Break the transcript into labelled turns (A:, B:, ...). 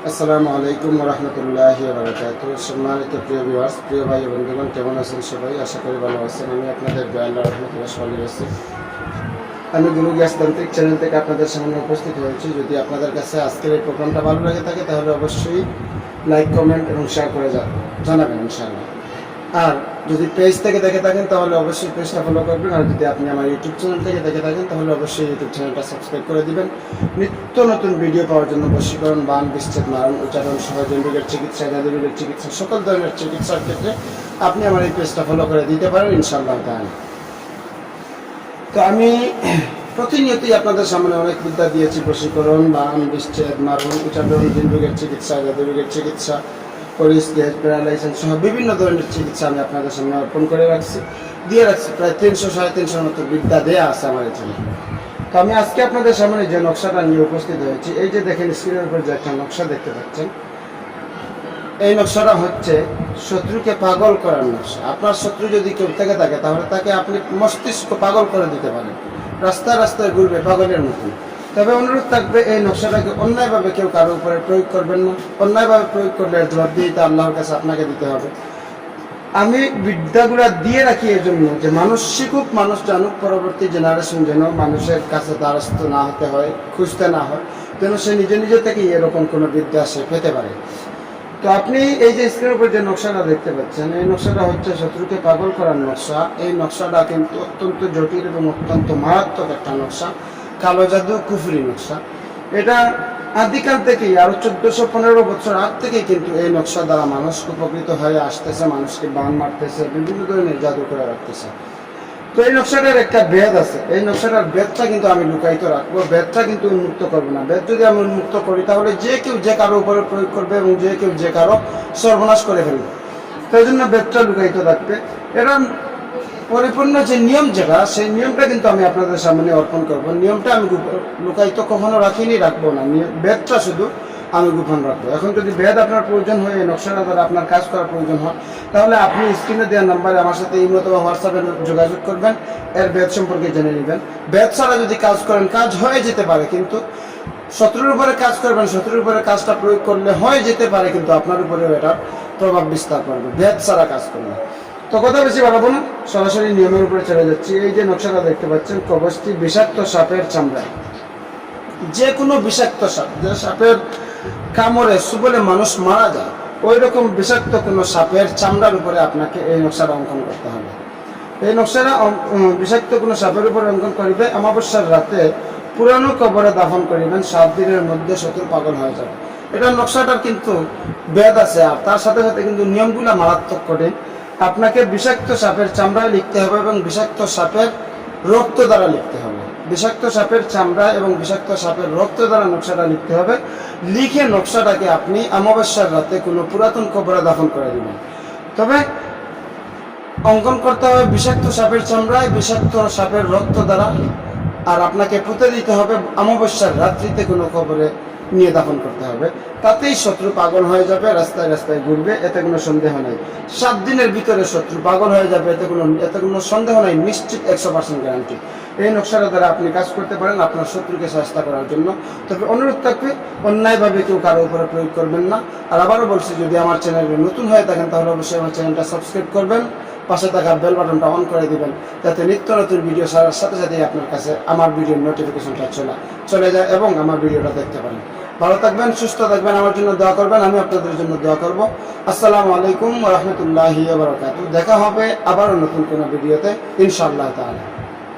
A: আসসালামু আলাইকুম ওয়া রাহমাতুল্লাহি ওয়া বারাকাতুহু। সম্মানিত প্রিয় ভিউয়ার্স, প্রিয় ভাই ও বন্ধুগণ, কেমন আছেন সবাই? আশা করি ভালো আছেন। আমি আপনাদের আল্লাহর রহমতে ভালো আছি। আমি গুরু গ্যাস তান্ত্রিক চ্যানেল থেকে আপনাদের সামনে উপস্থিত হয়েছি। যদি আপনাদের কাছে আজকের এই প্রোগ্রামটা ভালো লাগে থাকে তাহলে অবশ্যই লাইক, কমেন্ট এবং শেয়ার করে জানাবেন ইনশাআল্লাহ। আর যদি পেজ থেকে দেখে থাকেন তাহলে অবশ্যই পেজটা ফলো করবেন। আর যদি আপনি আমার ইউটিউব চ্যানেল থেকে দেখে থাকেন তাহলে অবশ্যই ইউটিউব চ্যানেলটা সাবস্ক্রাইব করে দিবেন। নিত্য নতুন ভিডিও পাওয়ার জন্য বশীকরণ, বান, বিচ্ছেদ, মারণ, উচ্চারণ সহ জৈবিকের চিকিৎসা, জাদুবিকের চিকিৎসা, সকল ধরনের চিকিৎসার ক্ষেত্রে আপনি আমার এই পেজটা ফলো করে দিতে পারেন ইনশাআল্লাহ তাআলা। তো আমি প্রতিনিয়তই আপনাদের সামনে অনেক বিদ্যা দিয়েছি, বশীকরণ, বান, বিচ্ছেদ, মারণ, উচ্চারণ, জৈবিকের চিকিৎসা, জাদুবিকের চিকিৎসা, পরিস, গ্যাস, প্যারালাইসিস সহ বিভিন্ন ধরনের চিকিৎসা আমি আপনাদের সামনে অর্পণ করে দিয়ে রাখছি। প্রায় 300-350 মতো বিদ্যা দেওয়া আছে আমার এখানে। তো আমি আজকে আপনাদের সামনে যে নকশাটা নিয়ে উপস্থিত হয়েছি, এই যে দেখেন স্ক্রিনের উপর যে একটা নকশা দেখতে পাচ্ছেন, এই নকশাটা হচ্ছে শত্রুকে পাগল করার নকশা। আপনার শত্রু যদি কেউ থেকে থাকে তাহলে তাকে আপনি মস্তিষ্ক পাগল করে দিতে পারেন, রাস্তায় রাস্তায় ঘুরবে পাগলের মতন। তবে অনুরোধ থাকবে, এই নকশাটাকে অন্যায়ভাবে কেউ কারোর উপরে প্রয়োগ করবেন না। অন্যায়ভাবে প্রয়োগ করলে জবাবদিহিতা আল্লাহর কাছে আপনাকে দিতে হবে। আমি বিদ্যাগুলা দিয়ে রাখি এই জন্য যে মানুষ শিখুক, মানুষ জানুক, পরবর্তী জেনারেশন যেন মানুষের কাছে দ্বারস্থ না হতে হয়, খুঁজতে না হয়, যেন সে নিজে নিজে থেকেই এরকম কোনো বিদ্যা সে পেতে পারে। তো আপনি এই যে স্ক্রিনের উপর যে নকশাটা দেখতে পাচ্ছেন, এই নকশাটা হচ্ছে শত্রুকে পাগল করার নকশা। এই নকশাটা কিন্তু অত্যন্ত জটিল এবং অত্যন্ত মারাত্মক একটা নকশা, কালো জাদু, কুফরি নকশা। এটা আদিকাল থেকেই, আরো 1415 বছর আগ থেকেই কিন্তু এই নকশা দ্বারা মানুষ উপকৃত হয়ে আসতেছে, মানুষকে বান মারতেছে, বিভিন্ন ধরনের জাদু করে রাখতেছে। তো এই নকশাটার একটা বেদ আছে, এই নকশাটার বেদটা কিন্তু আমি লুকায়িত রাখবো, বেদটা কিন্তু উন্মুক্ত করবো না। বেদ যদি আমি উন্মুক্ত করি তাহলে যে কেউ যে কারো উপরে প্রয়োগ করবে এবং যে কেউ যে কারো সর্বনাশ করে ফেলবে। তাই জন্য বেদটা লুকায়িত রাখবে। এটা পরিপূর্ণ যে নিয়ম, যেটা সেই নিয়মটা কিন্তু আমি আপনাদের সামনে অর্পণ করব। নিয়মটা আমি লুকায়িত কখনো রাখিনি, রাখবো না। বেদটা শুধু আমি গোপন রাখবো। এখন যদি বেদ আপনার প্রয়োজন হয়, এই নকশাটা দ্বারা আপনার কাজ করার প্রয়োজন হয়, তাহলে আপনি স্ক্রিনে দেওয়ার নাম্বারে আমার সাথে ইমেল অথবা হোয়াটসঅ্যাপে যোগাযোগ করবেন, এর বেদ সম্পর্কে জেনে নেবেন। বেদ ছাড়া যদি কাজ করেন কাজ হয়ে যেতে পারে, কিন্তু শত্রুর উপরে কাজ করবেন, শত্রুর উপরে কাজটা প্রয়োগ করলে হয়ে যেতে পারে, কিন্তু আপনার উপরেও এটার প্রভাব বিস্তার করবে বেদ ছাড়া কাজ করলে। তো কথা বেশি বাড়াবো না, সরাসরি নিয়মের উপরে চলে যাচ্ছি। এই যে নকশাটা দেখতে পাচ্ছেন, কবচটি বিষাক্ত সাপের চামড়ায়। যে কোনো বিষাক্ত সাপ, যে সাপের কামড়ে সুবলে মানুষ মারা যায়, ওই রকম বিষাক্ত কোনো সাপের চামড়ার উপরে আপনাকে এই নকশাটা অঙ্কন করতে হবে। এই নকশাটা বিষাক্ত কোনো সাপের উপরে অঙ্কন করিবে। অমাবস্যার রাতে পুরানো কবরে দাফন করিবেন, 7 দিনের মধ্যে শত্রু পাগল হয়ে যাবে। এটা নকশাটার কিন্তু বেদ আছে, আর তার সাথে সাথে কিন্তু নিয়মগুলো মারাত্মক কঠিন। আপনাকে বিষাক্ত সাপের চামড়ায় লিখতে হবে এবং বিষাক্ত সাপের রক্ত দ্বারা লিখতে হবে। বিষাক্ত সাপের চামড়া এবং বিষাক্ত সাপের রক্ত দ্বারা নকশাটা লিখতে হবে। লিখে নকশাটাকে আপনি অমাবস্যার রাতে কোনো পুরাতন কবরে দাফন করে দিবেন। তবে অঙ্কন করতে হবে বিষাক্ত সাপের চামড়ায়, বিষাক্ত সাপের রক্ত দ্বারা। আর আপনাকে পুঁতে দিতে হবে অমাবস্যার রাত্রিতে কোনো কবরে নিয়ে দাফন করতে হবে। তাতেই শত্রু পাগল হয়ে যাবে, রাস্তায় রাস্তায় ঘুরবে, এতে কোনো সন্দেহ নাই। 7 দিনের ভিতরে শত্রু পাগল হয়ে যাবে, এতে কোনো সন্দেহ নাই, নিশ্চিত 100% গ্যারান্টি। এই নকশাটা দ্বারা আপনি কাজ করতে পারেন আপনার শত্রুকে শাস্তি করার জন্য। তবে অনুরোধ থাকবে, অন্যায়ভাবে কেউ কারো উপরে প্রয়োগ করবেন না। আর আবারও বলছি, যদি আমার চ্যানেলে নতুন হয়ে থাকেন তাহলে অবশ্যই আমার চ্যানেলটা সাবস্ক্রাইব করবেন, পাশে থাকা বেল বাটনটা অন করে দিবেন, যাতে নিত্য নতুন ভিডিও ছাড়ার সাথে সাথেই আপনার কাছে আমার ভিডিওর নোটিফিকেশনটা চলে যায় এবং আমার ভিডিওটা দেখতে পারেন। ভালো থাকবেন, সুস্থ থাকবেন, আমার জন্য দোয়া করবেন, আমি আপনাদের জন্য দোয়া করব। আসসালামু আলাইকুম ওয়া রাহমাতুল্লাহি ওয়া বারাকাতুহু। দেখা হবে আবারও নতুন কোনো ভিডিওতে ইনশাআল্লাহ তাআলা।